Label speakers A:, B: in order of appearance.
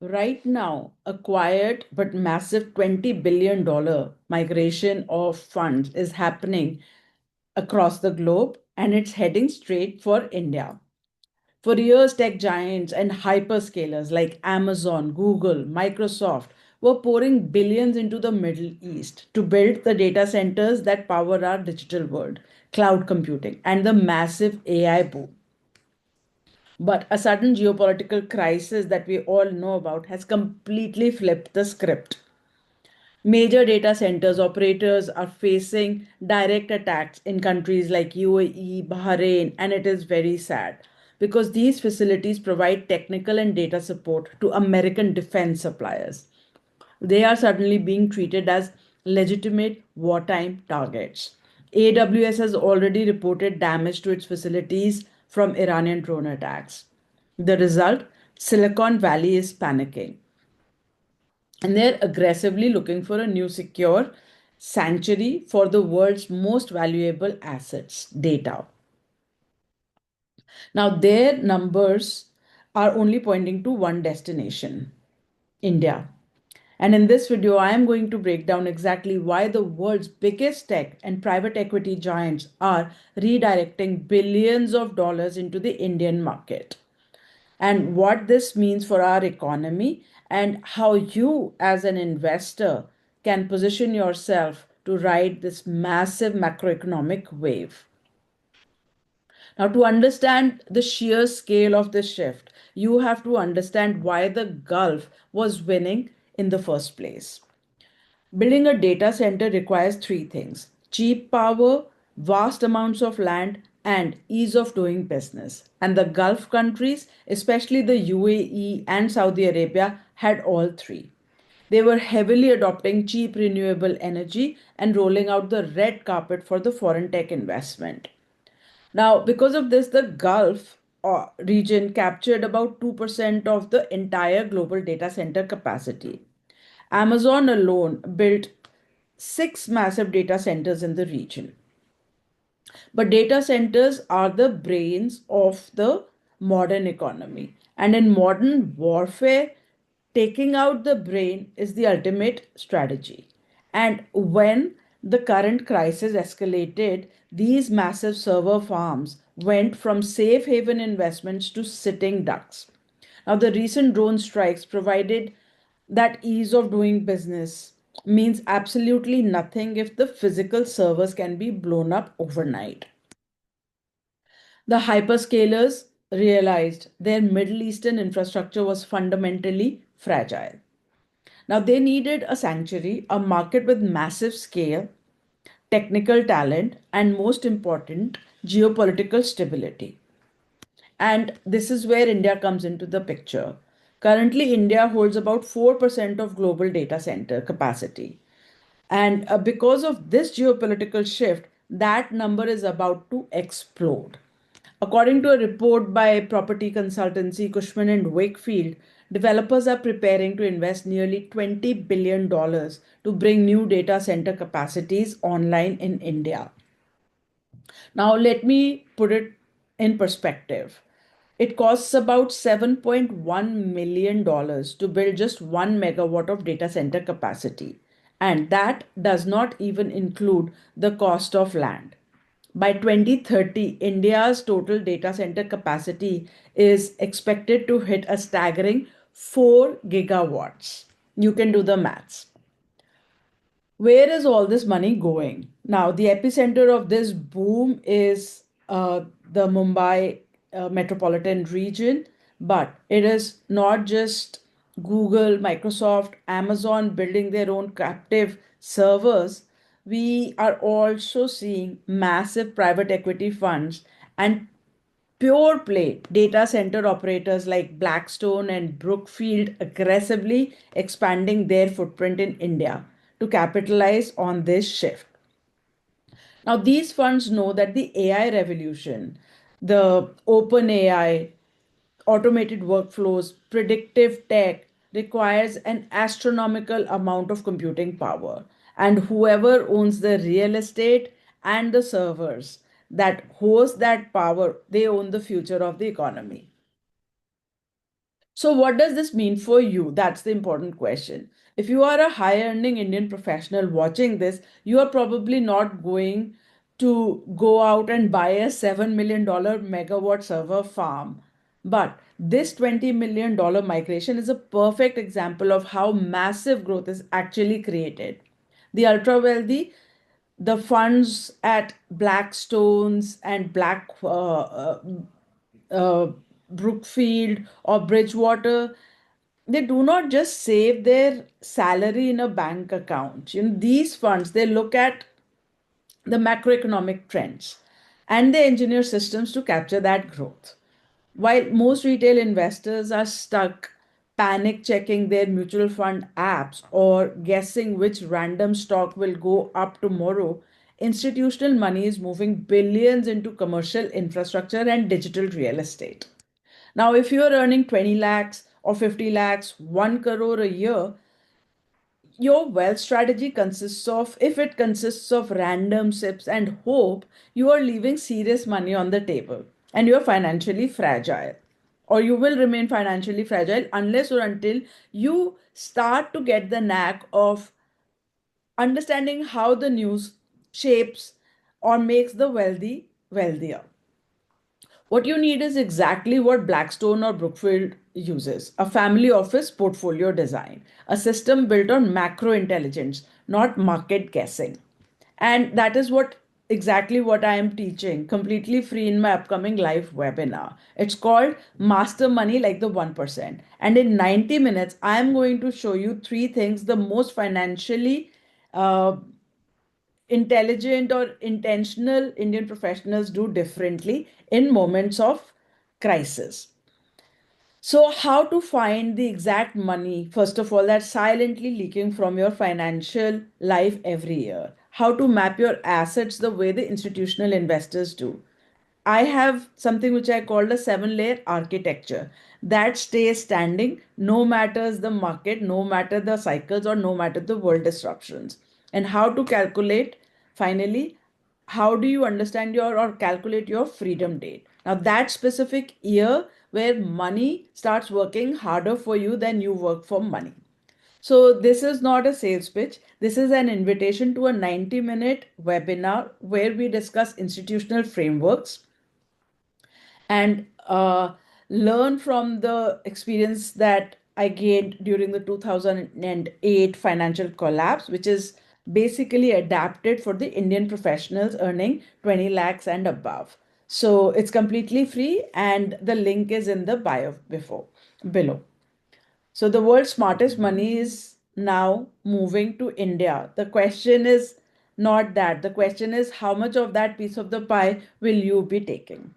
A: Right now, a quiet but massive $20 billion migration of funds is happening across the globe, and it's heading straight for India. For years, tech giants and hyperscalers like Amazon, Google, Microsoft were pouring billions into the Middle East to build the data centers that power our digital world, cloud computing, and the massive AI boom. But a sudden geopolitical crisis that we all know about has completely flipped the script. Major data centers operators are facing direct attacks in countries like UAE, Bahrain, and it is very sad because these facilities provide technical and data support to American defense suppliers. They are suddenly being treated as legitimate wartime targets. AWS has already reported damage to its facilities from Iranian drone attacks. The result, Silicon Valley is panicking and they're aggressively looking for a new secure sanctuary for the world's most valuable assets, data. Now, their numbers are only pointing to one destination, India. And in this video, I am going to break down exactly why the world's biggest tech and private equity giants are redirecting billions of dollars into the Indian market, and what this means for our economy, and how you, as an investor, can position yourself to ride this massive macroeconomic wave. Now, to understand the sheer scale of this shift, you have to understand why the Gulf was winning in the first place. Building a data center requires three things: cheap power, vast amounts of land, and ease of doing business. And the Gulf countries, especially the UAE and Saudi Arabia, had all three. They were heavily adopting cheap renewable energy and rolling out the red carpet for the foreign tech investment. Now, because of this, the Gulf region captured about 2% of the entire global data center capacity. Amazon alone built six massive data centers in the region. But data centers are the brains of the modern economy. And in modern warfare, taking out the brain is the ultimate strategy. And when the current crisis escalated, these massive server farms went from safe haven investments to sitting ducks. Now, the recent drone strikes provided that ease of doing business means absolutely nothing if the physical servers can be blown up overnight. The hyperscalers realized their Middle Eastern infrastructure was fundamentally fragile. Now, they needed a sanctuary, a market with massive scale, technical talent, and most important, geopolitical stability. And this is where India comes into the picture. Currently, India holds about 4% of global data center capacity. And because of this geopolitical shift, that number is about to explode. According to a report by property consultancy Cushman and Wakefield, developers are preparing to invest nearly $20 billion to bring new data center capacities online in India. Now, let me put it in perspective. It costs about $7.1 million to build just 1 megawatt of data center capacity. And that does not even include the cost of land. By 2030, India's total data center capacity is expected to hit a staggering 4 gigawatts. You can do the maths. Where is all this money going? Now, the epicenter of this boom is the Mumbai metropolitan region, but it is not just Google, Microsoft, Amazon building their own captive servers. We are also seeing massive private equity funds and pure play data center operators like Blackstone and Brookfield aggressively expanding their footprint in India to capitalize on this shift. Now, these funds know that the AI revolution, the open AI, automated workflows, predictive tech requires an astronomical amount of computing power. And whoever owns the real estate and the servers that host that power, they own the future of the economy. So, what does this mean for you? That's the important question. If you are a high earning Indian professional watching this, you are probably not going to go out and buy a $7 million megawatt server farm. But this $20 million migration is a perfect example of how massive growth is actually created. The ultra wealthy, the funds at Blackstone's and uh, Brookfield or Bridgewater, they do not just save their salary in a bank account. These funds, they look at the macroeconomic trends and they engineer systems to capture that growth. While most retail investors are stuck panic checking their mutual fund apps or guessing which random stock will go up tomorrow, institutional money is moving billions into commercial infrastructure and digital real estate. Now, if you're earning 20 lakhs or 50 lakhs, 1 crore a year, your wealth strategy consists of, if it consists of random sips and hope, you are leaving serious money on the table and you're financially fragile. Or you will remain financially fragile unless or until you start to get the knack of understanding how the news shapes or makes the wealthy wealthier. What you need is exactly what Blackstone or Brookfield uses: a family office portfolio design, a system built on macro intelligence, not market guessing. And that is what exactly what I am teaching completely free in my upcoming live webinar. It's called Master Money Like the 1%. And in 90 minutes, I am going to show you three things the most financially uh, intelligent or intentional Indian professionals do differently in moments of crisis. So, how to find the exact money, first of all, that's silently leaking from your financial life every year? How to map your assets the way the institutional investors do? I have something which I called a 7 layer architecture that stays standing no matters the market, no matter the cycles, or no matter the world disruptions. And how to calculate, finally, how do you understand your or calculate your freedom date? Now, that specific year where money starts working harder for you than you work for money. So, this is not a sales pitch. This is an invitation to a 90-minute webinar where we discuss institutional frameworks and learn from the experience that I gained during the 2008 financial collapse, which is basically adapted for the Indian professionals earning 20 lakhs and above. So it's completely free, and the link is in the bio before below. So the world's smartest money is now moving to India. The question is not that. The question is how much of that piece of the pie will you be taking?